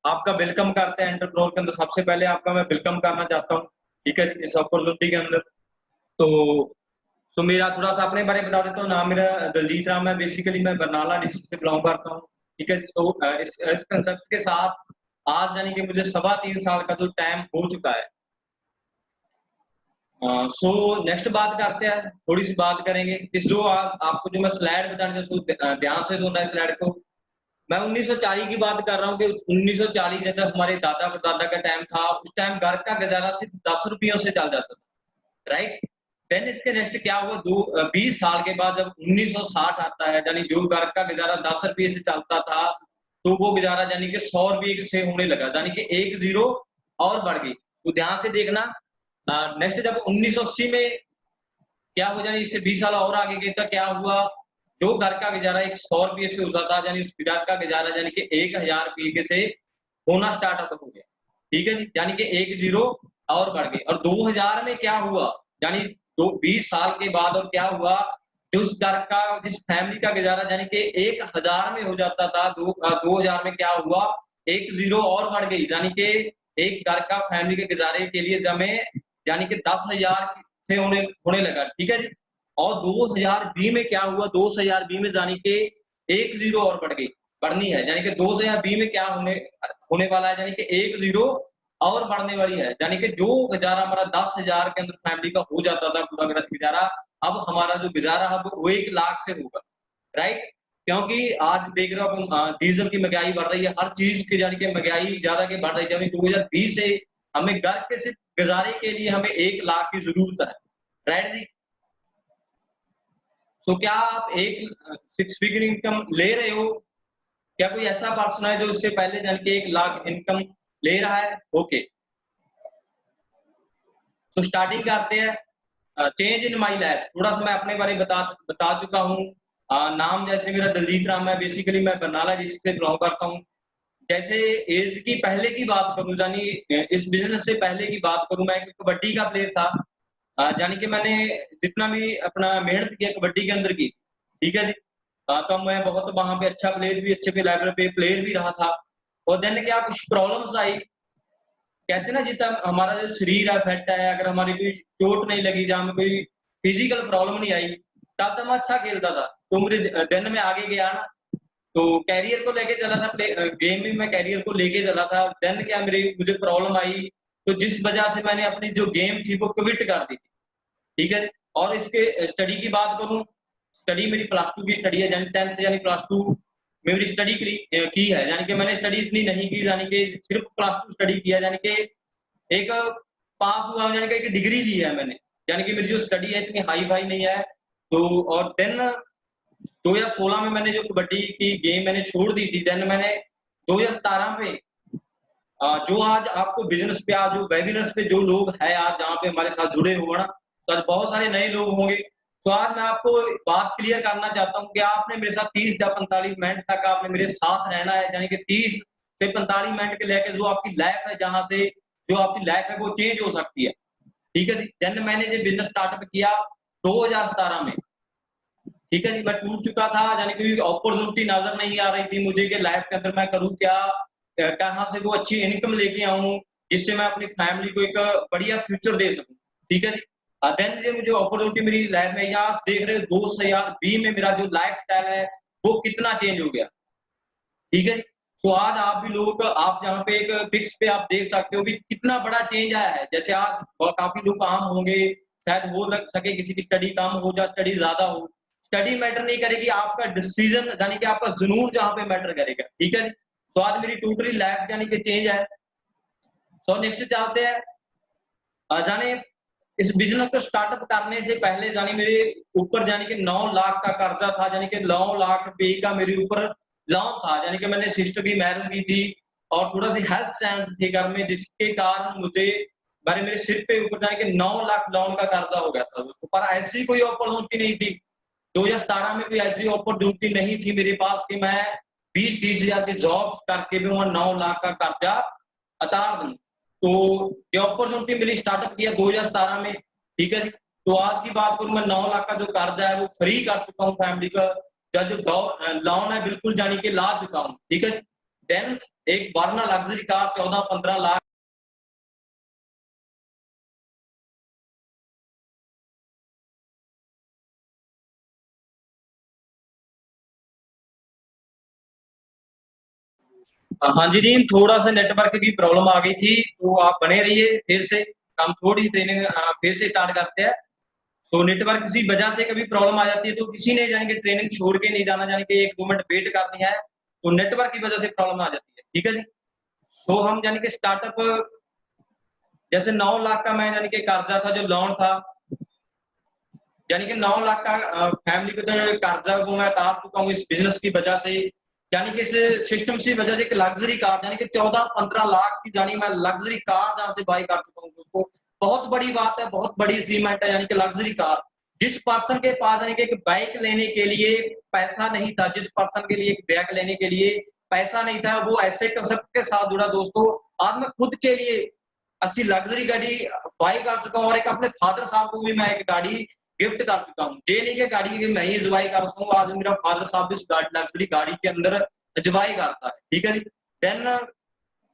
आपका वेलकम करते हैं एंटरप्रेन्योर के अंदर। सबसे पहले आपका मैं वेलकम करना चाहता हूँ, ठीक है, इस अपॉर्चुनिटी के अंदर। तो मेरा थोड़ा सा अपने बारे में बता देता हूँ। नाम मेरा दलजीत राम है। बेसिकली मैं बरनाला डिस्ट्रिक्ट से बिलोंग करता हूँ, ठीक है। तो इस कंसेप्ट के साथ आज यानी कि मुझे 3.25 साल का जो टाइम हो चुका है। सो नेक्स्ट बात करते हैं, थोड़ी सी बात करेंगे इस जो आपको जो मैं स्लाइड बताने ध्यान से सुनना है स्लाइड को। मैं 1940 की बात कर रहा हूँ कि 1940 जब हमारे दादा परदादा का टाइम था, उस टाइम घर का गुजारा सिर्फ 10 रुपयों से चल जाता था, राइट। देन इसके नेक्स्ट क्या हुआ, 20 साल के बाद जब 1960 आता है, यानी जो घर का गुजारा 10 रुपये से चलता था, तो वो गुजारा यानी कि 100 रुपये से होने लगा, यानी कि एक जीरो और बढ़ गई। तो ध्यान से देखना। नेक्स्ट जब 1980 में क्या हुआ, यानी इससे 20 साल और आगे गए तो क्या हुआ, जो घर का गुजारा एक 100 रुपये से होता था, यानी उस घर का गुजारा यानी कि 1000 रुपये से होना स्टार्ट हो गया, ठीक है जी। यानी कि एक जीरो और बढ़ गई। और 2000 में क्या हुआ, यानी 20 साल के बाद और क्या हुआ, जिस घर का जिस फैमिली का गुजारा यानी कि 1000 में हो जाता था, 2000 में क्या हुआ, एक जीरो और बढ़ गई, यानी कि एक घर का फैमिली के गुजारे के लिए जमे यानी कि 10,000 से होने होने लगा, ठीक है जी। और 2020 में क्या हुआ, 2020 में यानी कि एक जीरो और बढ़ गई, बढ़नी है, यानी कि 2020 में क्या होने होने वाला है, यानी कि एक जीरो और बढ़ने वाली है। यानी कि जो गुजारा हमारा 10,000 के अंदर फैमिली का हो जाता था पूरा गुजारा, अब हमारा जो गुजारा है वो 1 लाख से होगा, राइट। क्योंकि आज देख रहे हो आप, डीजल की महंगाई बढ़ रही है, हर चीज की यानी कि महंगाई ज्यादा के बढ़ रही है। यानी 2020 से हमें घर के सिर्फ गुजारे के लिए हमें 1 लाख की जरूरत है, राइट जी। तो क्या आप एक 6 फिगर इनकम ले रहे हो? क्या कोई ऐसा पर्सन है जो इससे पहले जान के 1 लाख इनकम ले रहा है? ओके, तो स्टार्टिंग करते हैं। चेंज इन माई लाइफ, थोड़ा सा मैं अपने बारे में बता चुका हूँ। नाम जैसे मेरा दलजीत राम है। बेसिकली मैं बरनाला डिस्ट्रिक्ट से बिलोंग करता हूँ। जैसे एज की पहले की बात करूं, यानी इस बिजनेस से पहले की बात करूं, मैं एक कबड्डी का प्लेयर था। यानी कि मैंने जितना भी अपना मेहनत किया कबड्डी के अंदर की, ठीक है जी। तो मैं बहुत वहां पे अच्छा प्लेयर भी, अच्छे पे लेवल पे प्लेयर भी रहा था। और देन क्या कुछ प्रॉब्लम्स आई, कहते ना जितना हमारा जो शरीर है फिट है, अगर हमारी कोई चोट नहीं लगी, जहाँ में कोई फिजिकल प्रॉब्लम नहीं आई, तब तो मैं अच्छा खेलता था। तो मेरे दिन में आगे गया ना, तो कैरियर को लेके चला था, गेम में मैं कैरियर को लेके चला था। देन क्या मेरी मुझे प्रॉब्लम आई, तो जिस वजह से मैंने अपनी जो गेम थी वो क्विट कर दी थी, ठीक है। और इसके स्टडी की बात करूं, स्टडी मेरी +2 की स्टडी है, यानी 10th यानी +2 में मेरी स्टडी की है। यानी कि मैंने स्टडी इतनी नहीं की, यानी कि सिर्फ +2 स्टडी किया, यानी कि एक पास हुआ, यानी कि एक डिग्री ली है मैंने। यानी कि मेरी जो स्टडी है इतनी हाई फाई नहीं है। तो और देन 2016 में मैंने जो कबड्डी की गेम मैंने छोड़ दी थी। देन मैंने 2017 पे जो आज आपको बिजनेस पे, आज जो वेबिनार्स पे जो लोग हैं आज जहाँ पे हमारे साथ जुड़े हुए ना, तो आज बहुत सारे नए लोग होंगे। तो आज मैं आपको बात क्लियर करना चाहता हूँ कि आपने मेरे साथ 30 या 45 मिनट तक आपने मेरे साथ रहना है, यानी कि 30 से 45 मिनट के लेकर जो आपकी लाइफ है, जहाँ से जो आपकी लाइफ है वो चेंज हो सकती है, ठीक है जी। देन मैंने जो बिजनेस स्टार्टअप किया 2017 में, ठीक है जी। मैं टूट चुका था, यानी कोई अपॉर्चुनिटी नजर नहीं आ रही थी मुझे कि लाइफ के अंदर मैं करूँ क्या, कहाँ से वो अच्छी इनकम लेके आऊं जिससे मैं अपनी फैमिली को एक बढ़िया फ्यूचर दे सकूं, ठीक है जी। देन ये मुझे अपॉर्चुनिटी मेरी लाइफ में, यहाँ देख रहे हो 2020 में मेरा जो लाइफ स्टाइल है वो कितना चेंज हो गया, ठीक है। तो आज आप भी लोग, आप यहाँ पे एक पिक्स पे आप देख सकते हो कि कितना बड़ा चेंज आया है। जैसे आज काफी लोग काम होंगे, शायद हो लग सके किसी की स्टडी कम हो या स्टडी ज्यादा हो, स्टडी मैटर नहीं करेगी, आपका डिसीजन यानी कि आपका जुनून जहाँ पे मैटर करेगा, ठीक है। तो आज मेरी टोटली लाइफ यानी कि चेंज है। तो नेक्स्ट चलते हैं। जाने इस बिजनेस को स्टार्टअप करने से पहले जानी मेरे ऊपर यानी कि 9 लाख का कर्जा था, यानी कि 9 लाख रुपए का मेरे ऊपर लोन था। यानी कि मैंने सिस्टर की मैरिज की थी और थोड़ा सी हेल्थ चैलेंज थे घर में, जिसके कारण मुझे मेरे सिर पे ऊपर जाने के 9 लाख लोन का कर्जा हो गया था। पर ऐसी कोई अपॉर्चुनिटी नहीं थी, 2017 में कोई ऐसी अपॉर्चुनिटी नहीं थी मेरे पास कि मैं 20-30 हजार की जॉब करके भी मैं 9 लाख का कर्जा उतार दूं। तो ये अपॉर्चुनिटी मेरी स्टार्टअप किया 2017 में, ठीक है जी। तो आज की बात करूं, मैं 9 लाख का जो कर्जा है वो फ्री कर चुका हूँ फैमिली का, जो लोन है बिल्कुल जानी के ला चुका हूँ, ठीक है। देन एक वर्ना लग्जरी कार 14-15 लाख। हाँ जी टीम, थोड़ा सा नेटवर्क की प्रॉब्लम आ गई थी, तो आप बने रहिए। फिर से हम थोड़ी सी ट्रेनिंग फिर से स्टार्ट करते हैं। तो नेटवर्क किसी वजह से कभी प्रॉब्लम आ जाती है, तो किसी ने जाने कि ट्रेनिंग छोड़ के नहीं जाना, जाने कि 1-2 मिनट वेट करनी है, तो नेटवर्क की वजह से प्रॉब्लम आ जाती है। ठीक है जी। सो हम जाने कि स्टार्टअप जैसे 9 लाख का मैं यानी कि कर्जा था, जो लोन था, यानी कि 9 लाख का फैमिली को जो कर्जा वो मैं उतार चुका हूँ इस बिजनेस की वजह से। यानी कि इस सिस्टम की वजह से एक लग्जरी कार यानी कि 14-15 लाख की जानी मैं लग्जरी कार जहां से बाई कर चुका हूँ, उसको बहुत बड़ी बात है, बहुत बड़ी अचीवमेंट है। यानी कि लग्जरी कार, जिस पर्सन के पास यानी कि एक बाइक लेने के लिए पैसा नहीं था, जिस पर्सन के लिए एक बैग लेने के लिए पैसा नहीं था, वो ऐसे कंसेप्ट के साथ जुड़ा दोस्तों। आज मैं खुद के लिए अच्छी लग्जरी गाड़ी बाई कर चुका हूँ, और एक अपने फादर साहब को भी मैं एक गाड़ी गिफ्ट कर चुका हूँ। जे नहीं के गाड़ी की मैं ही इंजॉय कर सकता हूँ, आज मेरा फादर साहब भी इस लग्जरी गाड़ी के अंदर इंजॉय करता है। ठीक है जी। देन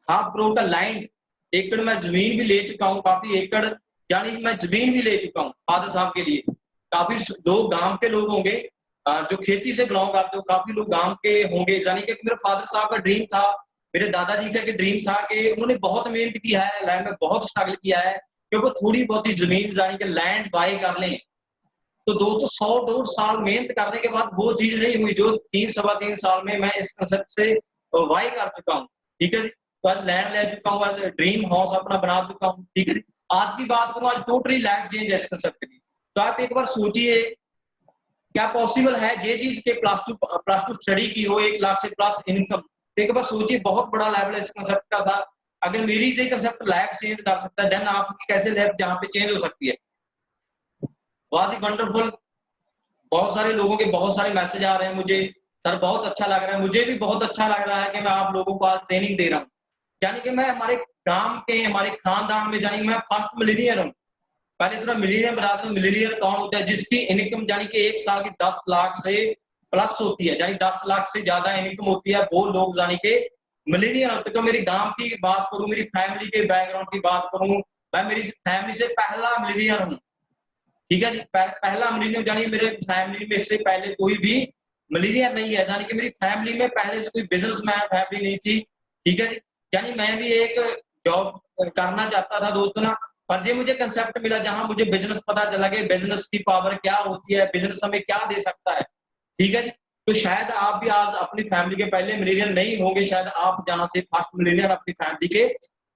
हाफ करोड़ का लैंड, एकड़ में जमीन भी ले चुका हूँ, काफी एकड़ यानी मैं जमीन भी ले चुका हूँ फादर साहब के लिए। काफी लोग गांव के लोग होंगे जो खेती से बिलोंग करते हो, काफी लोग गांव के होंगे। यानी कि मेरे फादर साहब का ड्रीम था, मेरे दादाजी का ड्रीम था कि उन्होंने बहुत मेहनत किया है, लैंड में बहुत स्ट्रगल किया है कि वो थोड़ी बहुत ही जमीन यानी कि लैंड बाय कर लें। तो दोस्तों 100-1.5 साल मेहनत करने के बाद वो चीज नहीं हुई जो 3-3.25 साल में मैं इस कंसेप्ट से वाई कर चुका हूँ। ठीक है जी। तो आज लैंड ले चुका हूँ, आज ड्रीम हाउस अपना बना चुका हूँ। ठीक है जी। आज की बात करूँ, आज टोटली लाइफ चेंज है इस कंसेप्ट की। तो आप एक बार सोचिए, क्या पॉसिबल है ये चीज के प्लस टू स्टडी की हो, 1 लाख से प्लस इनकम। एक बार सोचिए, बहुत बड़ा लेवल है इस कंसेप्ट का साथ। अगर मेरी ये कंसेप्ट लाइफ चेंज कर सकता है, देन आपकी कैसे लाइफ जहाँ पे चेंज हो सकती है। बहुत ही वंडरफुल। बहुत सारे लोगों के बहुत सारे मैसेज आ रहे हैं मुझे, सर बहुत अच्छा लग रहा है, मुझे भी बहुत अच्छा लग रहा है कि मैं आप लोगों को आज ट्रेनिंग दे रहा हूँ। यानी कि मैं हमारे गांव के, हमारे खानदान में जानी मैं फर्स्ट मिलीनियर हूँ। पहले थोड़ा मिलीनियर बता दूं, मिलीनियर कौन होता है? जिसकी इनकम यानी कि 1 साल की 10 लाख से प्लस होती है, यानी 10 लाख से ज्यादा इनकम होती है, वो लोग यानी कि मिलीनियर होते हैं। तो मेरी गांव की बात करूं, मेरी फैमिली के बैकग्राउंड की बात करूं, मैं मेरी फैमिली से पहला मिलीनियर हूँ। ठीक है जी। पहला मिलीनियर यानी मेरे फैमिली में इससे पहले कोई भी मिलीनियर नहीं है, यानी कि मेरी फैमिली में पहले से कोई बिजनेसमैन फैमिली नहीं थी। ठीक है जी। यानी मैं भी एक जॉब करना चाहता था दोस्तों ना, पर ये मुझे कंसेप्ट मिला जहां मुझे बिजनेस पता चला कि बिजनेस की पावर क्या होती है, बिजनेस हमें क्या दे सकता है। ठीक है जी। तो शायद आप भी आज अपनी फैमिली के पहले मिलीनियर नहीं होंगे, शायद आप जहां से फर्स्ट मिलीनियर अपनी फैमिली के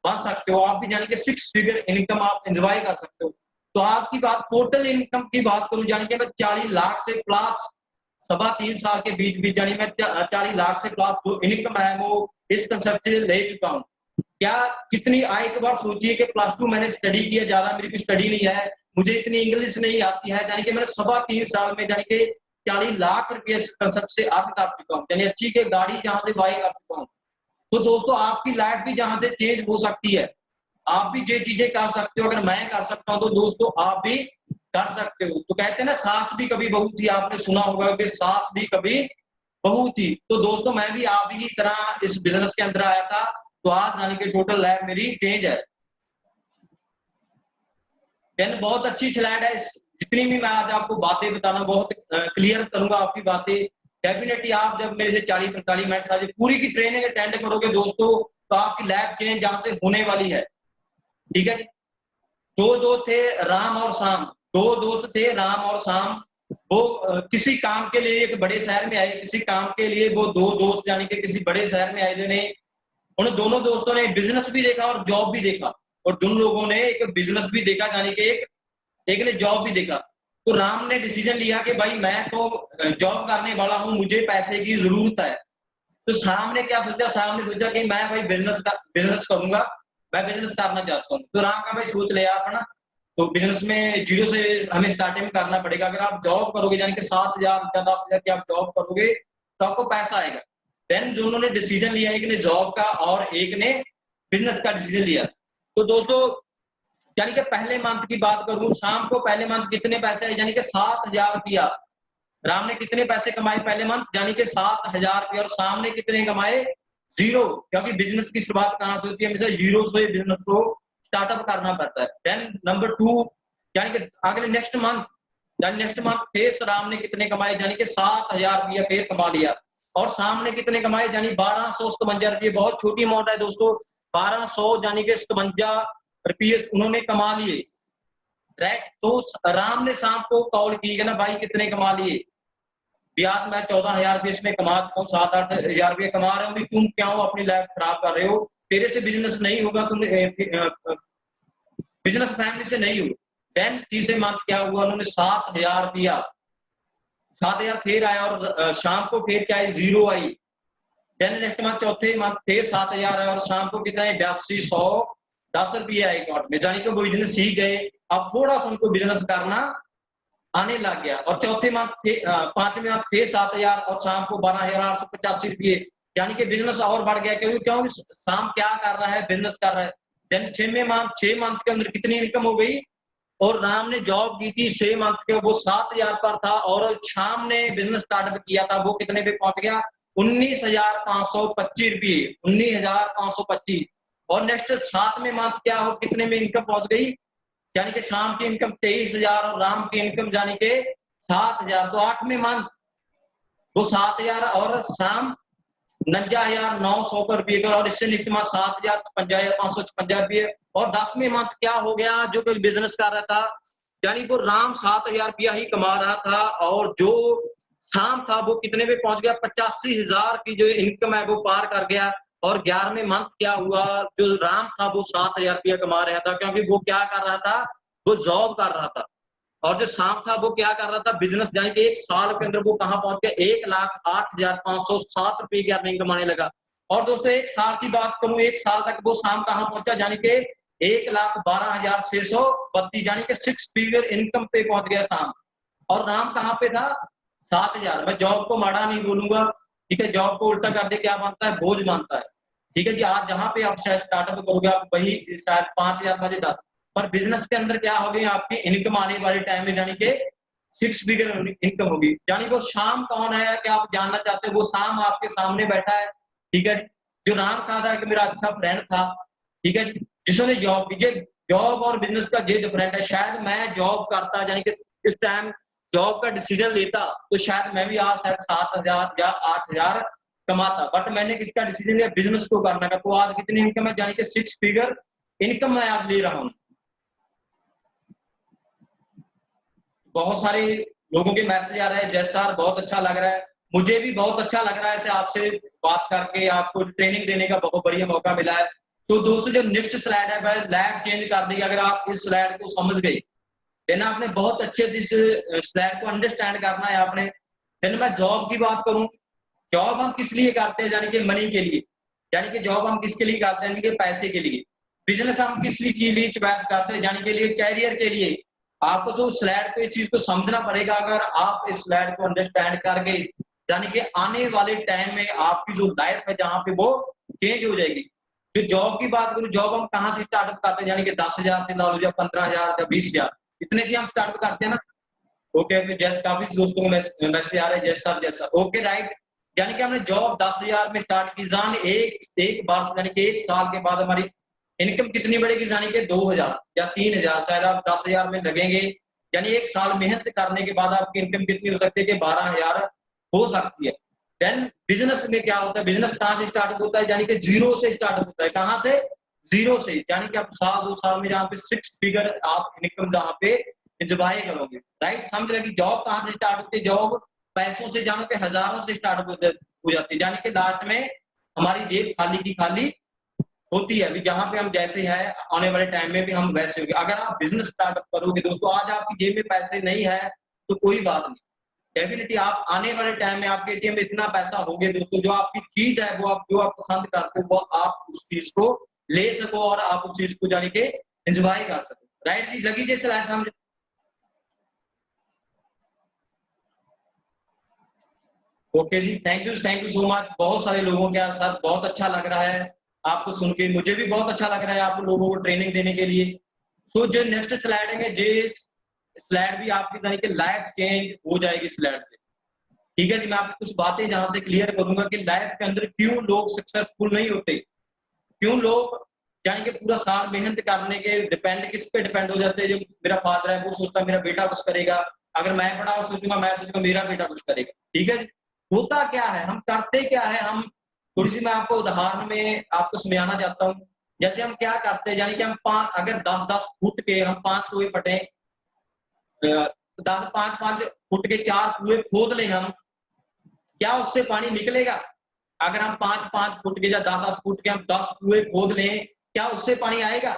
बन सकते हो। आप भी यानी कि 6 फिगर इनकम आप एंजॉय कर सकते हो। तो आज की बात टोटल इनकम की बात करूं, यानी कि मैं 40 लाख से प्लस 3.25 साल के बीच बीच यानी मैं 40 लाख से प्लस जो इनकम है वो इस कंसेप्ट से ले चुका हूँ। क्या कितनी आय, एक बार सोचिए कि प्लस 2 मैंने स्टडी किया, ज्यादा मेरी कोई स्टडी नहीं है, मुझे इतनी इंग्लिश नहीं आती है, यानी कि मैंने 3.25 साल में यानी कि 40 लाख रुपये इस कंसेप्ट से अर्न कर चुका हूँ, यानी अच्छी के गाड़ी जहां से बाई कर चुका हूँ। तो दोस्तों आपकी लाइफ भी जहां से चेंज हो सकती है, आप भी ये चीजें कर सकते हो। अगर मैं कर सकता हूं तो दोस्तों आप भी कर सकते हो। तो कहते हैं ना, सास भी कभी बहू थी, आपने सुना होगा कि सास भी कभी बहू थी। तो दोस्तों मैं भी आप ही की तरह इस बिजनेस के अंदर आया था, तो आज यानी कि टोटल लाइफ मेरी चेंज है। देन बहुत अच्छी स्लाइड है, जितनी भी मैं आज आपको बातें बताना बहुत क्लियर करूंगा आपकी बातें। डेफिनेटली आप जब मेरे से 40-45 मिनट आज पूरी की ट्रेनिंग अटेंड करोगे दोस्तों, तो आपकी लाइफ चेंज जहां से होने वाली है। ठीक है जी। दो दोस्त थे राम और शाम, दो दोस्त थे राम और शाम। वो किसी काम के लिए एक बड़े शहर में आए, किसी काम के लिए वो दो दोस्त यानी कि किसी बड़े शहर में आए ने। उन दोनों दोस्तों ने बिजनेस भी देखा और जॉब भी देखा, और दोनों लोगों ने एक बिजनेस भी देखा यानी कि एक ने जॉब भी देखा। तो राम ने डिसीजन लिया कि भाई मैं तो जॉब करने वाला हूं, मुझे पैसे की जरूरत है। तो शाम ने क्या सोचा, शाम ने सोचा कि मैं भाई बिजनेस करूंगा, मैं बिजनेस करना चाहता हूँ। तो राम का भाई सोच लिया अपना, तो बिजनेस में जीरो से हमें स्टार्टिंग करना पड़ेगा। अगर आप जॉब करोगे यानी कि 7,000 या 10,000 की आप जॉब करोगे तो आपको पैसा आएगा। देन दोनों ने डिसीजन लिया, एक ने जॉब का और एक ने बिजनेस का डिसीजन लिया। तो दोस्तों यानी कि पहले मंथ की बात करूं, शाम को पहले मंथ कितने पैसे आए, यानी कि 7,000 रुपया। राम ने कितने पैसे कमाए पहले मंथ, यानी कि 7,000 रुपये, और शाम ने कितने कमाए, जीरो, क्योंकि बिजनेस की शुरुआत कहाँ से होती है, हमेशा जीरो से बिजनेस को स्टार्टअप करना पड़ता है। देन नंबर 2, यानी कि अगले नेक्स्ट मंथ फिर राम ने कितने कमाए, यानी कि 7,000 रुपया फिर कमा लिया। और शाम ने कितने कमाए, यानी 1257 रुपये। बहुत छोटी अमाउंट है दोस्तों, 1200 यानी कि 57 रुपये उन्होंने कमा लिए, राइट। तो राम ने शाम को कॉल की ना, भाई कितने कमा लिए, ब्याज मैं 14,000 रुपये इसमें कमा चुका हूँ, 7-8 हजार रुपये कमा रहा हूँ, तुम क्या हो अपनी लाइफ खराब कर रहे हो, तेरे से बिजनेस नहीं होगा, तुम बिजनेस फैमिली से नहीं हो। देन तीसरे मंथ क्या हुआ, उन्होंने 7,000 दिया, 7,000 फिर आया, और शाम को फिर क्या है, जीरो आई। देन नेक्स्ट मंथ चौथे मंथ फिर 7,000 आया, और शाम को कितना है, 8210 रुपये आए अकाउंट में, यानी कि वो बिजनेस सीख गए। अब थोड़ा सा उनको बिजनेस करना आने लग गया। और चौथे मंथ पांचवें मंथ फिर 7,000, और शाम को 12,885 रुपये, यानी कि बिजनेस और बढ़ गया, क्योंकि शाम क्या कर रहा है, बिजनेस कर रहा है। देन 6 मंथ के अंदर कितनी इनकम हो गई, और राम ने जॉब की थी 6 मंथ के, वो 7,000 पर था, और शाम ने बिजनेस स्टार्टअप किया था, वो कितने पे पहुंच गया, 19,525 रुपये, 19,525। और नेक्स्ट 7वें मंथ क्या हो, कितने में इनकम पहुंच गई, यानी कि शाम की इनकम 23,000, और राम की इनकम यानी कि 7,000। तो 8वें मंथ वो 7,000, और शाम 49,900 रुपये का, और इससे निकट 7,56,556 रुपये। और 10वें मंथ क्या हो गया, जो कोई बिजनेस कर रहा था, यानी वो राम 7,000 रुपया ही कमा रहा था, और जो शाम था वो कितने में पहुंच गया, 85,000 की जो इनकम है वो पार कर गया। और 11वें मंथ क्या हुआ, जो राम था वो 7,000 रुपया कमा रहा था, क्योंकि वो क्या कर रहा था, वो जॉब कर रहा था। और जो शाम था वो क्या कर रहा था, बिजनेस, यानी कि 1 साल के अंदर वो कहां पहुंच गया, 1,08,507 रुपये की अर्निंग कमाने लगा। और दोस्तों 1 साल की बात करूं, 1 साल तक वो शाम कहां पहुंचा, यानी कि 1,12,632, यानी कि 6 फिगर इनकम पे पहुंच गया शाम। और राम कहां पे था, 7,000। मैं जॉब को माड़ा नहीं बोलूंगा, ठीक है, जॉब को उल्टा कर दे क्या मानता है, बोझ मानता है, ठीक है जी। आज जहां पे आप शायद स्टार्टअप करोगे, आप वही शायद 5,000 बजे 10, पर बिजनेस के अंदर क्या होगी, आपकी इनकम आने वाले टाइम में, यानी कि 6 फिगर इनकम होगी। यानी वो शाम कौन है, क्या आप जानना चाहते हैं, वो शाम आपके सामने बैठा है, ठीक है। जो राम कहा था कि मेरा अच्छा फ्रेंड था, ठीक है, जिसने जॉब की, जॉब और बिजनेस का ये डिफरेंट है। शायद मैं जॉब करता, यानी कि इस टाइम जॉब का डिसीजन लेता, तो शायद मैं भी आज शायद 7,000 या 8,000 कमाता, बट मैंने किसका डिसीजन लिया, बिजनेस को करने का। तो आज कितनी इनकम है, यानी कि 6 फिगर इनकम मैं आज ले रहा हूं। बहुत सारे लोगों के मैसेज आ रहे हैं, जैसा सर बहुत अच्छा लग रहा है, मुझे भी बहुत अच्छा लग रहा है ऐसे आपसे बात करके, आपको ट्रेनिंग देने का बहुत बढ़िया मौका मिला है। तो दोस्तों जो नेक्स्ट स्लाइड है, वह लाइव चेंज कर देगी अगर आप इस स्लाइड को समझ गए, देन आपने बहुत अच्छे से इस स्लाइड को अंडरस्टैंड करना है आपने। देन मैं जॉब की बात करूं, जॉब हम किस लिए करते हैं, यानी कि मनी के लिए, यानी कि जॉब हम किसके लिए करते हैं, यानी कि पैसे के लिए। बिजनेस हम किस लिए चीज लिए चॉइस करते हैं, यानी के लिए कैरियर के लिए। आपको तो स्लाइड को इस चीज को समझना पड़ेगा, अगर आप इस स्लाइड को अंडरस्टैंड कर गए, यानी कि आने वाले टाइम में आपकी जो लाइफ है जहां पे वो चेंज हो जाएगी। जो जॉब की बात करूं, जॉब हम कहां से स्टार्टअप करते हैं, यानी कि 10,000 से ला लो, या 15,000 या 20,000, इतने से हम स्टार्ट करते हैं ना। ओके, जैसे काफी दोस्तों को मैसेज आ रहे हैं, जैसा ओके राइट। यानी कि हमने जॉब 10,000 में स्टार्ट की, जान एक बार, यानी कि 1 साल के बाद हमारी इनकम कितनी बढ़ेगी, यानी कि 2,000 या 3,000, शायद आप 10,000 में लगेंगे, यानी 1 साल मेहनत करने के बाद आपकी इनकम कितनी हो सकती है, कि 12,000 हो सकती है। देन बिजनेस में क्या होता है, बिजनेस कहां से स्टार्ट होता है, यानी कि जीरो से स्टार्ट होता है, कहां से, जीरो से, यानी कि आप 1-2 साल में जहाँ पे 6 फिगर आप इनकम जहाँ पे इंजॉय करोगे, राइट। समझ रहे कि जॉब कहां से स्टार्ट होती है, जॉब पैसों से, जहाँ पे हजारों से स्टार्ट हो जाती है, यानी कि लास्ट में हमारी जेब खाली की खाली होती है। अभी जहां पे हम जैसे है, आने वाले टाइम में भी हम वैसे होंगे। अगर आप बिजनेस स्टार्टअप करोगे दोस्तों, आज आपकी जेब में पैसे नहीं है तो कोई बात नहीं, डेफिनेटली आप आने वाले टाइम में आपके एटीएम में इतना पैसा होगे दोस्तों, जो आपकी चीज है, वो आप जो आप पसंद करते हो, वो आप उस चीज को ले सको, और आप उस चीज को जाने के एंजॉय कर सको, राइट जी। लगी जैसे लाइट समझ। ओके जी, थैंक यू सो मच। बहुत सारे लोगों के साथ बहुत अच्छा लग रहा है आपको सुन के, मुझे भी बहुत अच्छा लग रहा है आप लोगों को ट्रेनिंग देने के लिए। सो जो नेक्स्ट स्लाइड है, ये स्लाइड भी आपकी यानी कि लाइफ चेंज हो जाएगी स्लाइड से। ठीक है जी, मैं आपको कुछ बातें जहां से क्लियर करूंगा कि लाइफ के अंदर क्यों लोग सक्सेसफुल नहीं होते, क्यों लोग यानी कि पूरा साल मेहनत करने के डिपेंड किस पे डिपेंड हो जाते हैं। जो मेरा फादर है वो सोचता है मेरा बेटा कुछ करेगा, अगर मैं बड़ा सोचूंगा मैं सोचूंगा मेरा बेटा कुछ करेगा। ठीक है जी, होता क्या है, हम करते क्या है, हम थोड़ी सी मैं आपको उदाहरण में आपको समझाना चाहता हूँ। जैसे हम क्या करते हैं, यानी कि हम पांच अगर 10-10 फुट के हम 5 कुएं पटे, 5-5 फुट के 4 कुएं खोद लें हम, क्या उससे पानी निकलेगा? अगर हम 5-5 फुट के या 10-10 फुट के हम 10 कुएं खोद लें, क्या उससे पानी आएगा?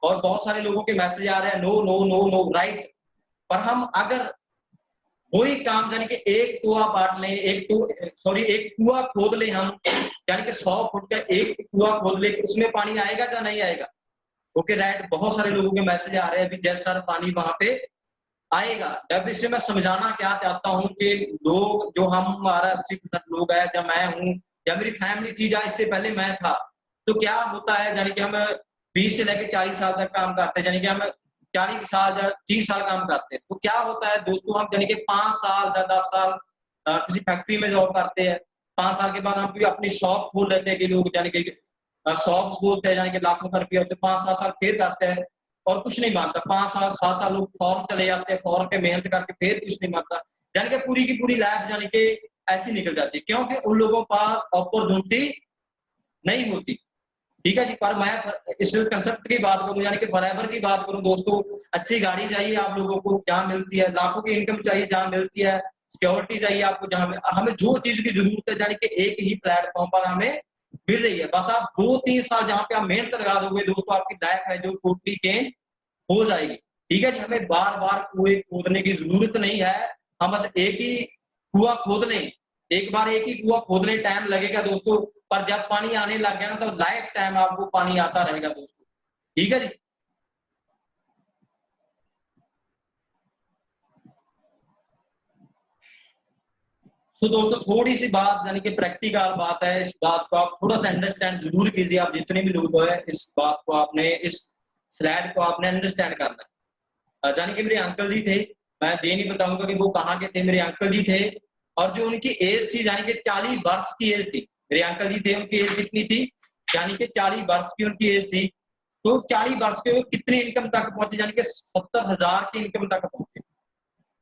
और बहुत सारे लोगों के मैसेज आ रहे हैं no no no no, right. पर हम अगर वही काम यानी कि एक कुआ बांट लें, एक कुआ खोद लें हम, यानी कि 100 फुट का एक कुआ खोद लें, उसमें पानी आएगा या नहीं आएगा? ओके राइट, बहुत सारे लोगों के मैसेज आ रहे हैं अभी जैसा पानी वहां पे आएगा। जब इससे मैं समझाना क्या चाहता हूँ कि लोग जो हम हमारा 80% लोग है, जब मैं हूँ या मेरी फैमिली थी, या इससे पहले मैं था, तो क्या होता है यानी कि हम 20 से लेकर 40 साल तक काम करते हैं, यानी कि हम 40 साल या 30 साल काम करते हैं। तो क्या होता है दोस्तों, हम यानी कि 5 साल या 10 साल किसी फैक्ट्री में जॉब करते हैं। 5 साल के बाद हम भी अपनी शॉप खोल लेते हैं कि लोग यानी कि शॉप बोलते हैं, यानी कि लाखों का रुपया होते हैं। 5-7 साल फिर करते हैं और कुछ नहीं मानता। 5 साल 7 साल लोग फॉर्म चले जाते हैं, फॉर्म पे मेहनत करके फिर कुछ नहीं मानता, यानी कि पूरी की पूरी लाइफ यानी कि ऐसी निकल जाती है, क्योंकि उन लोगों के पास अपॉर्चुनिटी नहीं होती। ठीक है जी, पर मैं इस कंसेप्ट की बात करूं, यानी कि फॉरएवर की बात करूं दोस्तों, अच्छी गाड़ी चाहिए आप लोगों को जहां मिलती है, लाखों की इनकम चाहिए जहां मिलती है, सिक्योरिटी चाहिए आपको जहां हमें जो चीज की जरूरत है, यानी कि एक ही प्लेटफॉर्म पर हमें मिल रही है। बस आप 2-3 साल जहां पे आप मेहनत लगा दोगे दोस्तों, आपकी लाइफ है जो टोटली चेंज हो जाएगी। ठीक है जी, हमें बार बार कुएं खोदने की जरूरत नहीं है, हम बस एक ही कुआ खोद लें। एक बार एक ही कुआ खोदने टाइम लगेगा दोस्तों, पर जब पानी आने लग गया ना तो लाइफ टाइम आपको पानी आता रहेगा दोस्तों। ठीक है जी। तो दोस्तों थोड़ी सी बात यानी कि प्रैक्टिकल बात है, इस बात को आप थोड़ा सा अंडरस्टैंड जरूर कीजिए। आप जितने भी लोग हैं इस बात को आपने इस स्लाइड को आपने अंडरस्टैंड करना है। यानी कि मेरे अंकल जी थे, मैं ये नहीं बताऊंगा कि वो कहाँ के थे, मेरे अंकल जी थे, और जो उनकी एज थी यानी कि 40 वर्ष की एज थी। मेरे अंकल जी थे, उनकी एज कितनी थी, यानी कि 40 वर्ष की उनकी एज थी। तो 40 वर्ष के वो कितनी इनकम तक पहुंचे, यानी कि 70,000 की इनकम तक पहुंचे।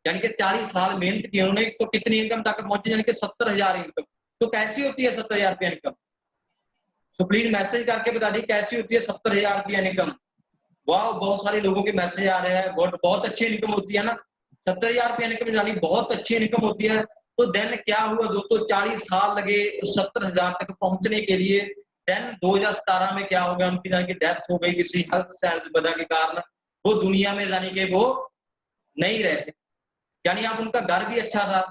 यानी कि 40 साल मेहनत की उन्होंने, तो कितनी इनकम तक पहुंचे, यानी कि 70,000 इनकम। तो कैसी होती है 70,000 रुपया इनकम? तो प्लीज मैसेज करके बता दी कैसी होती है 70,000 रुपया इनकम। वाह, बहुत सारे लोगों के मैसेज आ रहे हैं, बहुत बहुत अच्छी इनकम होती है ना। 70,000 रुपया इनकम यानी बहुत अच्छी इनकम होती है। तो देन क्या हुआ दोस्तों, 40 साल लगे उस 70,000 तक पहुंचने के लिए। देन 2017 में क्या हो गया, उनकी यानी कि डेथ हो गई किसी हेल्थ वजह के कारण। वो दुनिया में यानी कि वो नहीं रहे थे। यानी आप उनका घर भी अच्छा था,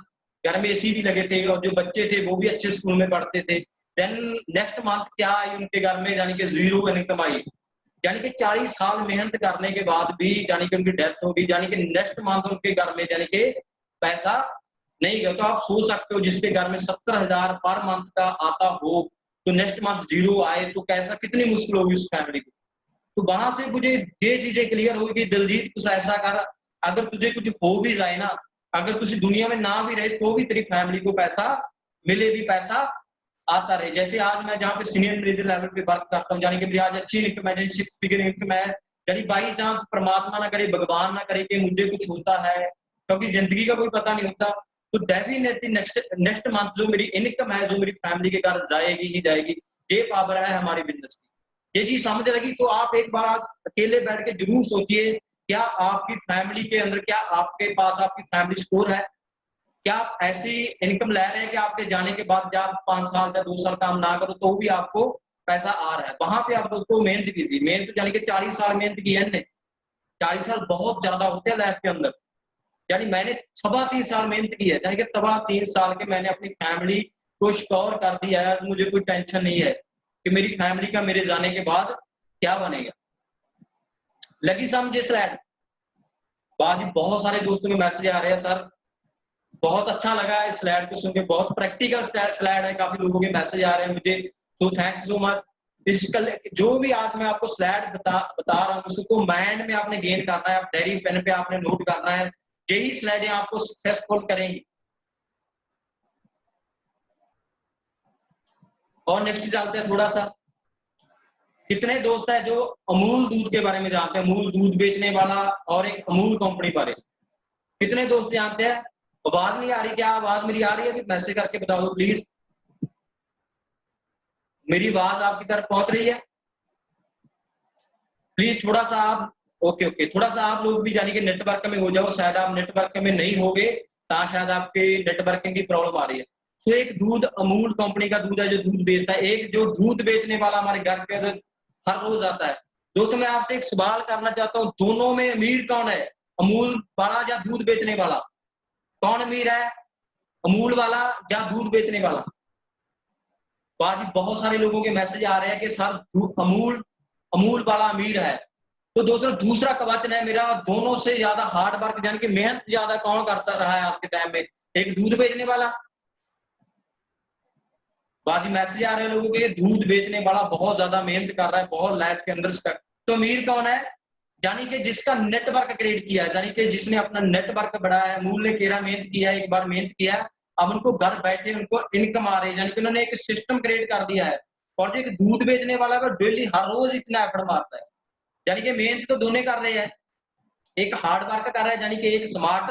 घर में एसी भी लगे थे, और जो बच्चे थे वो भी अच्छे स्कूल में पढ़ते थे। देन नेक्स्ट मंथ क्या आई उनके घर में, यानी कि जीरो इनकम आई। यानी कि 40 साल मेहनत करने के बाद भी यानी कि उनकी डेथ हो गई, यानी कि नेक्स्ट मंथ उनके घर में यानी कि पैसा नहीं गया। तो आप सोच सकते हो जिसके घर में 70,000 पर मंथ का आता हो, तो नेक्स्ट मंथ जीरो आए, तो कैसा कितनी मुश्किल होगी उस फैमिली को। तो वहां से मुझे ये चीजें क्लियर हुई कि दिलजीत कुछ ऐसा कर, अगर तुझे कुछ हो भी जाए ना, अगर तुझे दुनिया में ना भी रहे तो भी तेरी फैमिली को पैसा मिले, भी पैसा आता रहे। जैसे आज मैं जहाँ पे सीनियर मैनेजर लेवल पे वर्क करता हूँ, यानी कि मेरी आज अच्छी इनकम है, 6 फिगर इनकम है। यदि बाई चांस परमात्मा ना करे, भगवान ना करे कि मुझे कुछ होता है, क्योंकि जिंदगी का कोई पता नहीं होता, तो डेफिनेटली नेक्स्ट नेक्स्ट मंथ जो मेरी इनकम है जो मेरी फैमिली के घर जाएगी ही जाएगी। ये पावर है हमारी बिजनेस की। ये चीज समझ लगी तो आप एक बार आज अकेले बैठ के जरूर सोचिए, क्या आपकी फैमिली के अंदर, क्या आपके पास आपकी फैमिली स्कोर है? क्या आप ऐसी इनकम ले रहे हैं कि आपके जाने के बाद जब आप 5 साल या 2 साल काम ना करो तो भी आपको पैसा आ रहा है? वहां पे आप दोस्तों मेहनत कीजिए। मेहनत यानी कि 40 साल मेहनत की है, 40 साल बहुत ज्यादा होते हैं लाइफ के अंदर। यानी मैंने 3.25 साल मेहनत की है, यानी कि 3.25 साल के मैंने अपनी फैमिली को श्योर कर दिया है। मुझे कोई टेंशन नहीं है कि मेरी फैमिली का मेरे जाने के बाद क्या बनेगा। लगी समझे स्लाइड? बाद बहुत सारे दोस्तों के मैसेज आ रहे हैं, सर बहुत अच्छा लगा इस स्लाइड को सुनकर, बहुत प्रैक्टिकल स्लाइड है, काफी लोगों के मैसेज आ रहे हैं मुझे, तो थैंक्स सो मच। इस जो भी आज मैं आपको स्लाइड बता रहा हूँ उसको माइंड में आपने गेन करना है, आप डायरी पेन पे आपने नोट करना है। यही स्लाइडें आपको सक्सेसफुल करेंगी। और नेक्स्ट चलते हैं थोड़ा सा, कितने दोस्त है जो अमूल दूध के बारे में जानते हैं, अमूल दूध बेचने वाला और एक अमूल कंपनी बारे, कितने दोस्त जानते हैं? आवाज नहीं आ रही क्या? आवाज मेरी आ रही है? मैसेज करके बता दो प्लीज, मेरी आवाज आपकी तरफ पहुंच रही है? प्लीज थोड़ा सा आप, ओके ओके, थोड़ा सा आप लोग भी जानी कि नेटवर्क में हो जाओ, शायद आप नेटवर्क में नहीं होगे तो शायद आपके नेटवर्किंग की प्रॉब्लम आ रही है। तो एक दूध अमूल कंपनी का दूध है जो दूध बेचता है, एक जो दूध बेचने वाला हमारे घर पे हर रोज आता है। दोस्तों मैं आपसे एक सवाल करना चाहता हूँ, दोनों में अमीर कौन है, अमूल वाला या दूध बेचने वाला? कौन अमीर है, अमूल वाला या दूध बेचने वाला? तो आज बहुत सारे लोगों के मैसेज आ रहे हैं कि सर अमूल अमूल वाला अमीर है। तो दोस्तों दूसरा क्वेश्चन है मेरा, दोनों से ज्यादा हार्ड वर्क यानी कि मेहनत ज्यादा कौन करता रहा है आज के टाइम में, एक दूध बेचने वाला? बाकी मैसेज आ रहे हैं लोगों के, दूध बेचने वाला बहुत ज्यादा मेहनत कर रहा है, बहुत लाइफ के अंदर स्टक। तो अमीर कौन है? यानी कि जिसका नेटवर्क क्रिएट किया है, यानी कि जिसने अपना नेटवर्क बढ़ाया है, मूल ने केरा मेहनत किया है, एक बार मेहनत किया है, अब उनको घर बैठे उनको इनकम आ रही है, यानी कि उन्होंने एक सिस्टम क्रिएट कर दिया है। और जो एक दूध बेचने वाला है डेली हर रोज इतना एफर्ट मारता है, यानी कि मेहनत तो दोनों कर रहे हैं, एक हार्ड वर्क कर रहा है यानी कि एक स्मार्ट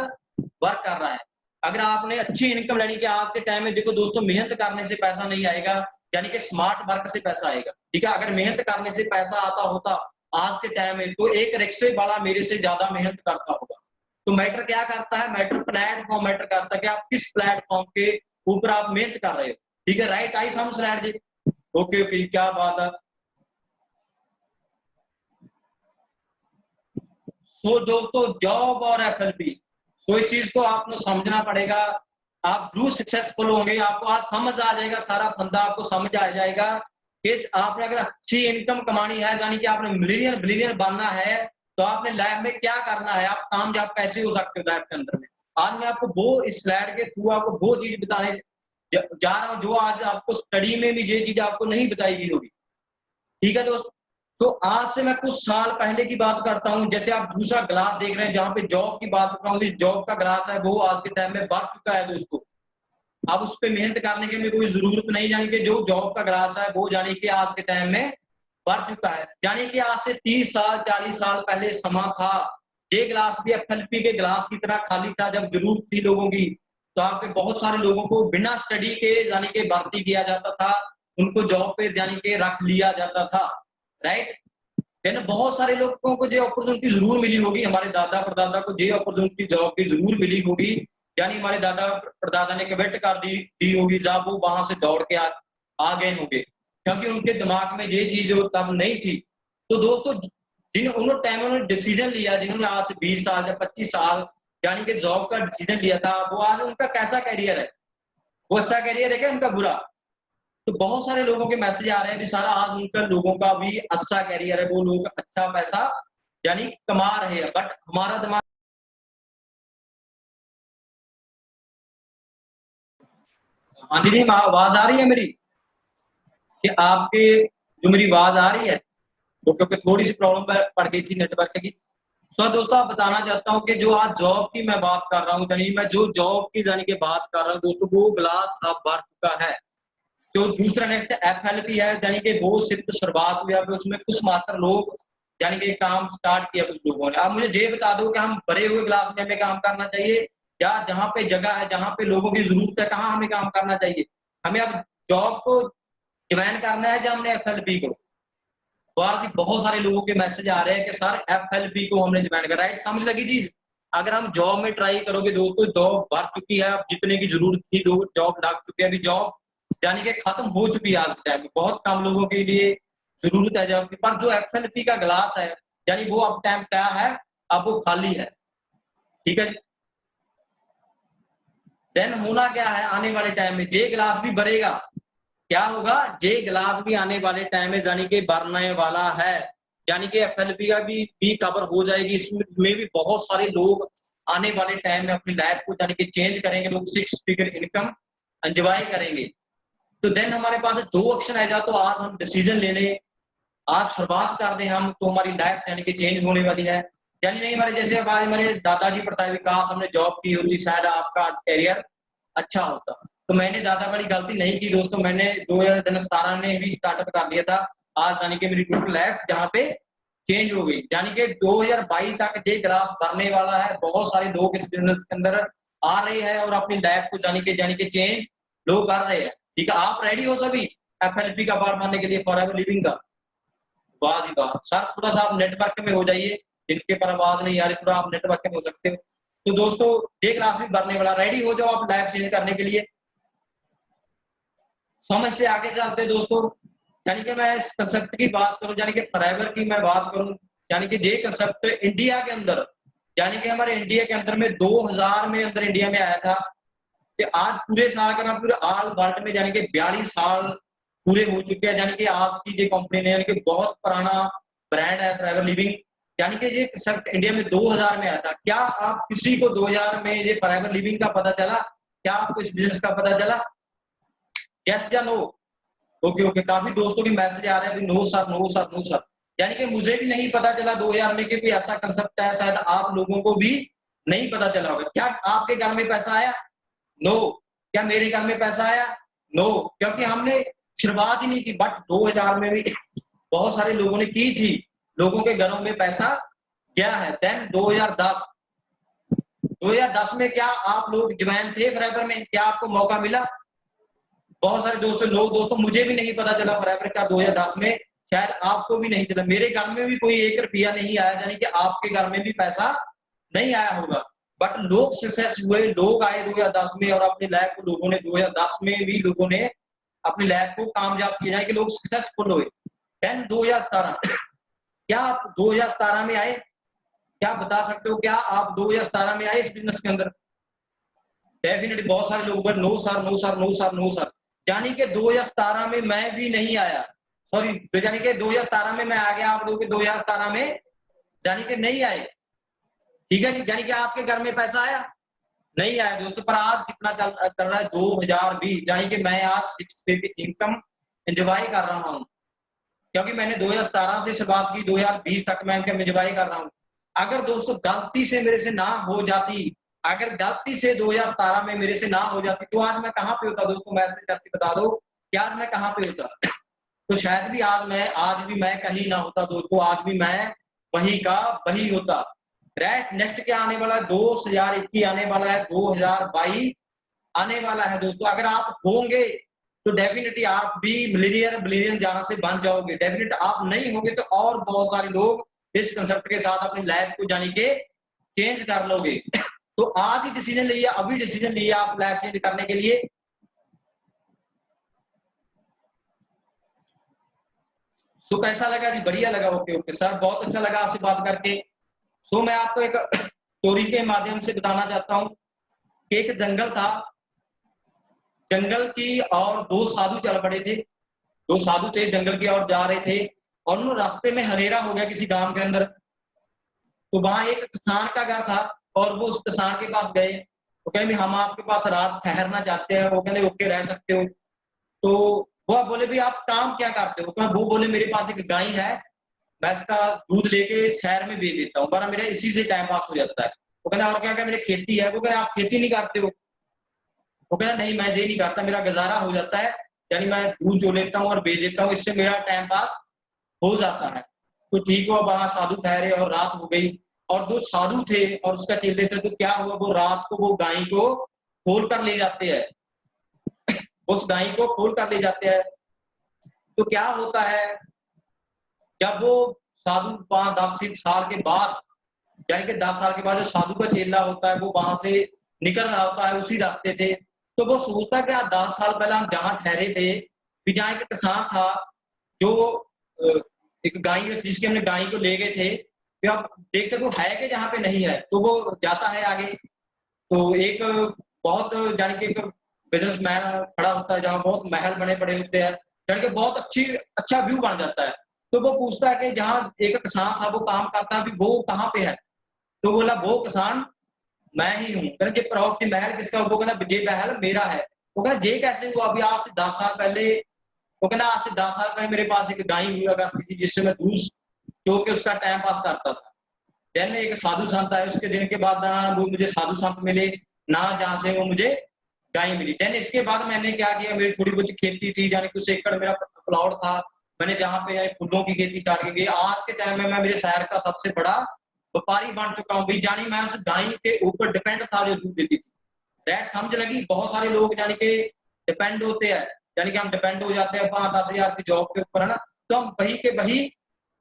वर्क कर रहा है। अगर आपने अच्छी इनकम लेनी कि आज के टाइम में देखो दोस्तों, मेहनत करने से पैसा नहीं आएगा, यानी कि स्मार्ट वर्क से पैसा आएगा, ठीक है? अगर मेहनत करने से पैसा आता होता आज के टाइम में तो एक रिक्शे वाला मेरे से ज्यादा मेहनत करता होगा। तो मैटर क्या करता है, मैटर प्लेटफॉर्म मैटर करता है कि आप किस प्लेटफॉर्म के ऊपर आप मेहनत कर रहे हो, ठीक है? राइट, आई सम स्लाइड जी, ओके ओके, क्या बात है। सो दोस्तों जॉब और एफएलपी, तो इस चीज को आपको समझना पड़ेगा, आप जरूर सक्सेसफुल होंगे, आपको आज समझ आ जाएगा, सारा फंदा आपको समझ आ जाएगा कि आपने अगर अच्छी इनकम कमानी है, यानी कि आपने मिलियन बिलियन बनना है, तो आपने लाइफ में क्या करना है, आप कामयाब कैसे हो सकते हो लाइफ के अंदर में। आज मैं आपको वो इस स्लाइड के थ्रू आपको वो चीज बताने जा रहा हूँ जो आज आपको स्टडी में भी ये चीज आपको नहीं बताई गई होगी, ठीक है दोस्त? तो आज से मैं कुछ साल पहले की बात करता हूँ, जैसे आप दूसरा ग्लास देख रहे हैं जहां पे जॉब की बात कर रहा हूँ, जॉब का ग्लास है वो आज के टाइम में बढ़ चुका है दोस्तों। अब उस पर मेहनत करने की कोई जरूरत नहीं, यानी कि जो जॉब का ग्लास है वो यानी कि आज के टाइम में बढ़ चुका है, यानी कि आज से 30 साल 40 साल पहले समा था, ये ग्लास भी एफएलपी के ग्लास की तरह खाली था, जब जरूरत थी लोगों की तो आपके बहुत सारे लोगों को बिना स्टडी के यानी कि भर्ती किया जाता था, उनको जॉब पे यानी कि रख लिया जाता था, राइट? देन बहुत सारे लोगों को जो अपॉर्चुनिटी जरूर मिली होगी, हमारे दादा परदादा को जो अपॉर्चुनिटी जॉब की जरूर मिली होगी, यानी हमारे दादा परदादा ने कमिट कर दी होगी, जब वो वहां से दौड़ के आ गए होंगे, क्योंकि उनके दिमाग में ये चीज तब नहीं थी। तो दोस्तों जिन उन्होंने टाइम उन्होंने डिसीजन लिया, जिन्होंने आज से 20 साल या 25 साल यानी कि जॉब का डिसीजन लिया था, वो आज उनका कैसा करियर है, वो अच्छा करियर है क्या उनका बुरा? तो बहुत सारे लोगों के मैसेज आ रहे हैं भी सारा आज उनका लोगों का भी अच्छा कैरियर है, वो लोग अच्छा पैसा यानी कमा रहे हैं, बट हमारा दिमाग। हाँ दीदी आवाज आ रही है मेरी, कि आपके जो मेरी आवाज आ रही है वो, क्योंकि थोड़ी सी प्रॉब्लम पड़ गई थी नेटवर्क की। सो दोस्तों आप बताना चाहता हूँ कि जो आज जॉब की मैं बात कर रहा हूँ, यानी मैं जो जॉब की यानी कि बात कर रहा हूँ दोस्तों, वो ग्लास अब बढ़ चुका है। जो दूसरा नेक्स्ट एफएलपी है, यानी कि वो सिर्फ शुरुआत हुई है, उसमें कुछ मात्र लोग यानी कि काम स्टार्ट किया कुछ लोगों ने। अब मुझे ये बता दो कि हम भरे हुए ग्लास में हमें काम करना चाहिए, या जहाँ पे जगह है जहाँ पे लोगों की जरूरत है कहाँ हमें काम करना चाहिए? हमें अब जॉब को ज्वाइन करना है या हमने एफएलपी को? तो आज बहुत सारे लोगों के मैसेज आ रहे हैं कि सर एफएलपी को हमने ज्वाइन करा है, समझ लगी चीज? अगर हम जॉब में ट्राई करोगे दोस्तों, जॉब बढ़ चुकी है, अब जितने की जरूरत थी लोग जॉब लग चुके हैं, अभी जॉब यानी कि खत्म हो चुकी है आज के टाइम में, बहुत कम लोगों के लिए जरूरत है जॉब की। पर जो एफएलपी का ग्लास है यानी वो अब टाइम क्या है, अब वो खाली है, ठीक है? देन होना क्या है, आने वाले टाइम में जे ग्लास भी भरेगा, क्या होगा, जे ग्लास भी आने वाले टाइम में यानी कि भरने वाला है, यानी कि एफएलपी का भी कवर हो जाएगी, इसमें भी बहुत सारे लोग आने वाले टाइम में अपनी लाइफ को यानी कि चेंज करेंगे, लोग 6 फिगर इनकम एंजॉय करेंगे। तो देन हमारे पास दो ऑप्शन है, जा तो आज हम डिसीजन ले लें, आज शुरुआत कर दें हम, तो हमारी लाइफ यानी कि चेंज होने वाली है, यानी नहीं हमारे जैसे हमारे दादाजी प्रताप विकास हमने जॉब की होती, शायद आपका आज कैरियर अच्छा होता। तो मैंने ज्यादा बड़ी गलती नहीं की दोस्तों, मैंने 2017 में भी स्टार्टअप कर लिया था। आज यानी कि मेरी टोटल लाइफ जहाँ पे चेंज हो गई, यानी कि 2022 तक ये क्लास भरने वाला है। बहुत सारे लोग इस बिजनेस के अंदर आ रहे हैं और अपनी लाइफ को जानी के चेंज लोग कर रहे हैं। ठीक है, आप रेडी हो सभी FLP का पार्ट बनने के लिए, फॉरएवर लिविंग का? वाह जी वाह। सर थोड़ा सा आप नेटवर्क में हो जाइए, जिनके पर आवाज नहीं आ रही थोड़ा आप नेटवर्क में हो सकते हो। तो दोस्तों ये क्लास भी भरने वाला, रेडी हो जाओ आप लाइफ चेंज करने के लिए। समझ से आगे चलते दोस्तों, यानी कि मैं इस कंसेप्ट की बात करूं, यानी कि फॉरएवर की मैं बात करूं, यानी कि ये कंसेप्ट इंडिया के अंदर, यानी कि हमारे इंडिया के अंदर में 2000 में अंदर इंडिया में आया था कि आज पूरे साल का पूरे ऑल वर्ल्ड में यानी कि 42 साल पूरे हो चुके हैं। यानी कि आज की ये कंपनी ने यानी कि बहुत पुराना ब्रांड है फॉरएवर लिविंग। यानी कि ये कंसेप्ट इंडिया में 2000 में आया था। क्या आप किसी को 2000 में ये फॉरएवर लिविंग का पता चला? क्या आपको इस बिजनेस का पता चला? यस या नो? ओके ओके, काफी दोस्तों के मैसेज आ रहे हैं no sir no sir no sir. यानी कि मुझे भी नहीं पता चला 2000 में कि कोई ऐसा कंसेप्ट है, शायद आप लोगों को भी नहीं पता चला होगा। क्या आपके घर में पैसा आया? नो। क्या मेरे घर में पैसा आया? नो, क्योंकि हमने शुरुआत ही नहीं की। बट 2000 में भी बहुत सारे लोगों ने की थी, लोगों के घरों में पैसा गया है। देन 2010 में क्या आप लोग ज्वाइन थे फॉरएवर में? क्या आपको मौका मिला? बहुत सारे दोस्तों, लोग दोस्तों मुझे भी नहीं पता चला फॉरएवर का 2010 में, शायद आपको भी नहीं चला। मेरे घर में भी कोई 1 रुपया नहीं आया, यानी कि आपके घर में भी पैसा नहीं आया होगा। बट लोग सक्सेस हुए, लोग आए 2010 में और अपनी लाइफ को लोगों ने 2010 में भी लोगों ने अपनी लाइफ को कामयाब किया, यानी कि लोग सक्सेसफुल हुए। देन 2017 क्या आप 2017 में आए? क्या बता सकते हो क्या आप 2017 में आए इस बिजनेस के अंदर? डेफिनेटली बहुत सारे लोग बोले no sir no sir no sir no sir. यानी कि 2017 में मैं भी नहीं आया, सॉरी, यानी कि 2017 में मैं आ गया, आप लोग 2017 में यानी कि नहीं आए। ठीक है जी, यानी कि आपके घर में पैसा आया? नहीं आया दोस्तों। पर आज कितना चल रहा है 2020, यानी कि मैं आज 6 फिगर इनकम एंजॉय कर रहा हूँ, क्योंकि मैंने 2017 से शुरुआत की, 2020 तक मैं इनकम एंजॉय कर रहा हूँ। अगर दोस्तों गलती से मेरे से ना हो जाती, अगर गलती से 2017 में मेरे से ना हो जाती, तो आज मैं कहाँ पे होता दोस्तों? मैसेज करके बता दो कि आज मैं कहाँ पे होता। तो शायद भी आज भी मैं कहीं ना होता दोस्तों, आज भी मैं वही का वही होता। राइट, नेक्स्ट क्या आने वाला है? 2021 आने वाला है, 2022 आने वाला है दोस्तों। अगर आप होंगे तो डेफिनेटली आप भी मिलियनियर बिलियनियर जहां से बन जाओगे। डेफिनेट आप नहीं होंगे तो और बहुत सारे लोग इस कंसेप्ट के साथ अपनी लाइफ को जानी के चेंज कर लोगे। तो आज ही डिसीजन लिया, अभी डिसीजन लिया आप लाइफ चेंज करने के लिए। सो कैसा लगा जी? बढ़िया लगा? ओके ओके सर, बहुत अच्छा लगा आपसे बात करके। सो मैं आपको एक स्टोरी के माध्यम से बताना चाहता हूँ कि एक जंगल था, जंगल की और 2 साधु चल पड़े थे। 2 साधु थे, जंगल की ओर जा रहे थे और उन रास्ते में हनेरा हो गया किसी गांव के अंदर। तो वहां एक किसान का घर था और वो उस किसान के पास गए। वो कहते हम आपके पास रात ठहरना चाहते हैं। वो कहते ओके रह सकते हो। तो वो बोले भी आप काम क्या करते हो? वो बोले मेरे पास एक गाय है, मैं इसका दूध लेके शहर में बेच देता हूँ, बड़ा मेरा इसी से टाइम पास हो जाता है। वो कहना और क्या क्या? मेरे खेती है। वो कहना आप खेती नहीं करते हो? वो कहना नहीं मैं ये नहीं करता, मेरा गुजारा हो जाता है, यानी मैं दूध जो लेता हूँ और बेच देता हूँ, इससे मेरा टाइम पास हो जाता है। तो ठीक हुआ, वहां साधु ठहरे और रात हो गई और 2 साधु थे और उसका चेले थे। तो क्या हुआ, वो रात को वो गाय को खोल कर ले जाते हैं, उस गाय को खोल कर ले जाते हैं। तो क्या होता है, जब वो साधु 5-10 साल के बाद, यानी कि 10 साल के बाद जो साधु का चेला होता है वो वहां से निकल रहा होता है उसी रास्ते से। तो वो सोचता कि 10 साल पहले हम जहाँ ठहरे थे, फिर जहाँ एक किसान था जो एक गाय, जिसके हमने गाय को ले गए थे, फिर अब देखते वो है कि जहाँ पे नहीं है। तो वो जाता है आगे, तो एक बहुत यानी कि एक बिजनेसमैन खड़ा होता है जहाँ बहुत महल बने पड़े होते हैं, यानी कि बहुत अच्छा व्यू बन जाता है। तो वो पूछता है कि जहाँ एक किसान था वो काम करता है, वो कहाँ पे है? तो बोला वो किसान मैं ही हूँ। कहना ये प्रॉपर्टी महल किसका? वो कहना ये महल मेरा है। वो कहना ये कैसे हुआ? अभी आज से 10 साल पहले, वो कहना आज से 10 साल पहले मेरे पास एक गाय हुआ करती थी जिससे मैं दूध चो के उसका टाइम पास करता था। देन एक साधु संत आए, उसके दिन के बाद ना वो मुझे साधु संत मिले, ना जहाँ से वो मुझे गाय मिली। देन इसके बाद मैंने क्या किया, मेरी थोड़ी बहुत खेती थी, यानी कुछ एकड़ मेरा प्लॉट था, मैंने जहाँ पे फूलों की खेती स्टार्ट की। आज के टाइम में मैं मेरे शहर का सबसे बड़ा व्यापारी बन चुका हूँ। जानी मैं उस गाय के ऊपर डिपेंड था जो दूध देती थी। दैट समझ लगी। बहुत सारे लोग यानी कि डिपेंड होते हैं, यानी कि हम डिपेंड हो जाते हैं 5-10 हज़ार की जॉब के ऊपर, है ना, तो हम वही के वही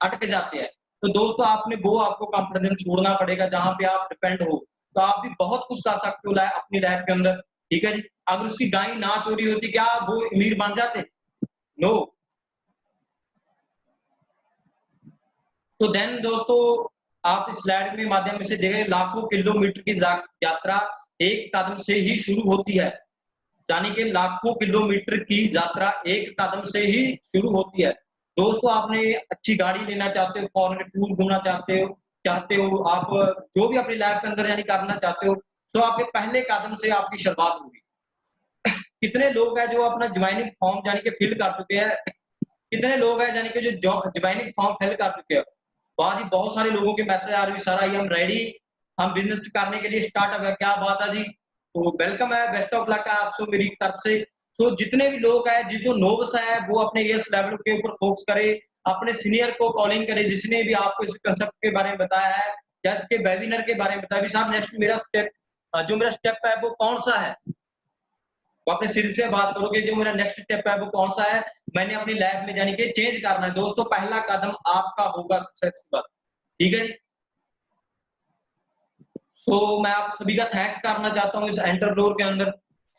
अटक जाते हैं। तो दोस्तों आपने वो आपको कंपनी छोड़ना पड़ेगा जहां पे आप डिपेंड हो। तो आप भी बहुत कुछ कर सकते हो अपनी लाइफ के अंदर, ठीक है जी। अगर उसकी गाय ना चोरी होती, क्या वो अमीर बन जाते? नो। तो देन दोस्तों आप इस स्लाइड के माध्यम से देखें, लाखों किलोमीटर की यात्रा एक कदम से ही शुरू होती है। यानी कि लाखों किलोमीटर की यात्रा एक कदम से ही शुरू होती है। दोस्तों आपने अच्छी गाड़ी लेना चाहते हो, फॉरेन टूर घूमना चाहते हो आप जो भी अपनी लाइफ के अंदर यानी करना चाहते हो, तो आपके पहले कदम से आपकी शुरुआत होगी। कितने लोग हैं जो अपना ज्वाइनिंग फॉर्म यानी कि फिल कर चुके हैं? कितने लोग हैं यानी कि जो ज्वाइनिंग फॉर्म फिल कर चुके हैं? वहां जी बहुत सारे लोगों के मैसेज आ रही है, सर आई एम रेडी, हम बिजनेस करने के लिए स्टार्ट है। क्या बात है जी। तो वेलकम है, बेस्ट ऑफ लक है आपसे मेरी तरफ से। तो जितने भी लोग हैं, जो नोब्स है, वो अपने इस लेवल के ऊपर फोकस करे, अपने सीनियर को कॉलिंग करे जिसने भी आपको इस कंसेप्ट के बारे में बताया है या इसके वेबिनार के बारे में बताया। साहब नेक्स्ट मेरा स्टेप, जो मेरा स्टेप है वो कौन सा है, वो अपने सिर से बात करोगे जो मेरा नेक्स्ट स्टेप है वो कौन सा है, मैंने अपनी लाइफ में यानी कि चेंज करना है। दोस्तों पहला कदम आपका होगा सक्सेस पर, ठीक है जी। सो मैं आप सभी का थैंक्स करना चाहता हूँ इस एंटरप्रेन्योर के अंदर,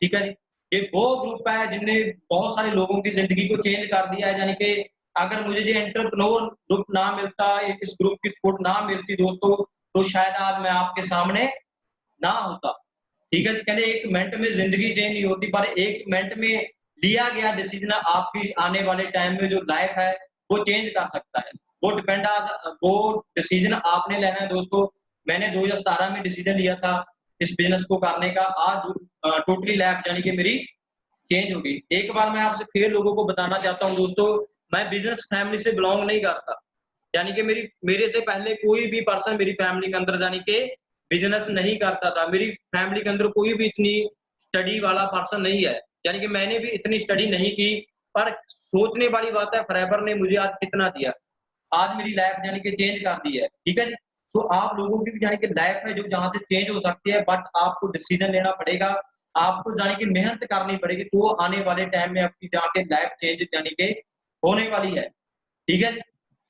ठीक है जी। ये वो ग्रुप है जिनने बहुत सारे लोगों की जिंदगी को चेंज कर दिया है। यानी कि अगर मुझे ये एंटरप्रेन्योर ग्रुप ना मिलता, इस ग्रुप की सपोर्ट ना मिलती दोस्तों, तो शायद आज मैं आपके सामने ना होता, ठीक है। कहते एक मिनट में जिंदगी चेंज नहीं होती, पर एक मिनट में लिया गया डिसीजन आपकी आने वाले टाइम में जो लाइफ है वो चेंज कर सकता है। वो डिसीजन आपने लेना है दोस्तों। मैंने 2017 में डिसीजन लिया था इस बिजनेस को करने का, आज टोटली लाइफ यानी कि मेरी चेंज हो गई। एक बार मैं आपसे फिर लोगों को बताना चाहता हूँ दोस्तों, मैं बिजनेस फैमिली से बिलोंग नहीं करता। यानी कि मेरे से पहले कोई भी पर्सन मेरी फैमिली के अंदर यानी कि बिजनेस नहीं करता था। मेरी फैमिली के अंदर कोई भी इतनी स्टडी वाला पर्सन नहीं है, यानी कि मैंने भी इतनी स्टडी नहीं की। पर सोचने वाली बात है, फॉरएवर ने मुझे आज कितना दिया, आज मेरी लाइफ यानी कि चेंज कर दी है, ठीक है जी। तो आप लोगों की भी यानी कि लाइफ है जो जहां से चेंज हो सकती है, बट आपको डिसीजन लेना पड़ेगा, आपको यानी कि मेहनत करनी पड़ेगी, तो आने वाले टाइम में आपकी जाके लाइफ चेंज यानी कि होने वाली है, ठीक है जी।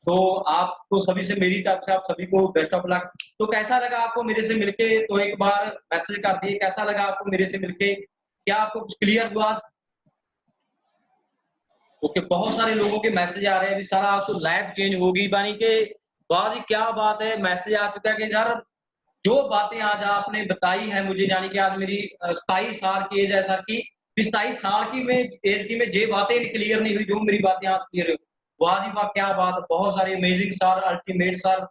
तो आपको सभी से मेरी तरफ से आप सभी को बेस्ट ऑफ लक। तो कैसा लगा आपको मेरे से मिलके, तो एक बार मैसेज कर दिए कैसा लगा आपको मेरे से मिलके, क्या आपको कुछ क्लियर हुआ? ओके, बहुत सारे लोगों के मैसेज आ रहे हैं अभी, सारा आपको लाइफ चेंज होगी बानी के बाद ही, क्या बात है, मैसेज आ चुका है कि यार जो बातें आज आपने बताई है मुझे, यानी कि आज मेरी 27 साल की एज है सर की, 27 साल की में एज की में जे बातें क्लियर नहीं हुई, जो मेरी बातें आज क्लियर हुई, वाह जी वाह, क्या बात, बहुत सारे अमेजिंग सर, अल्टीमेट सर,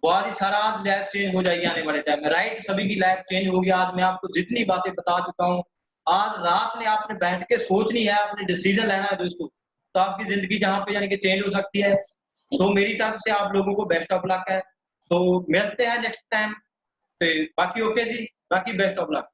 वाह जी सर, आज लाइफ चेंज हो जाएगी आने वाले टाइम में, राइट, सभी की लाइफ चेंज होगी। आज मैं आपको जितनी बातें बता चुका हूँ, आज रात में आपने बैठ के सोचनी है, आपने डिसीजन लेना है दोस्तों, तो आपकी जिंदगी जहां पे यानी कि चेंज हो सकती है। सो मेरी तरफ से आप लोगों को बेस्ट ऑफ लक है। सो मिलते हैं नेक्स्ट टाइम। बाकी ओके जी, बाकी बेस्ट ऑफ लक।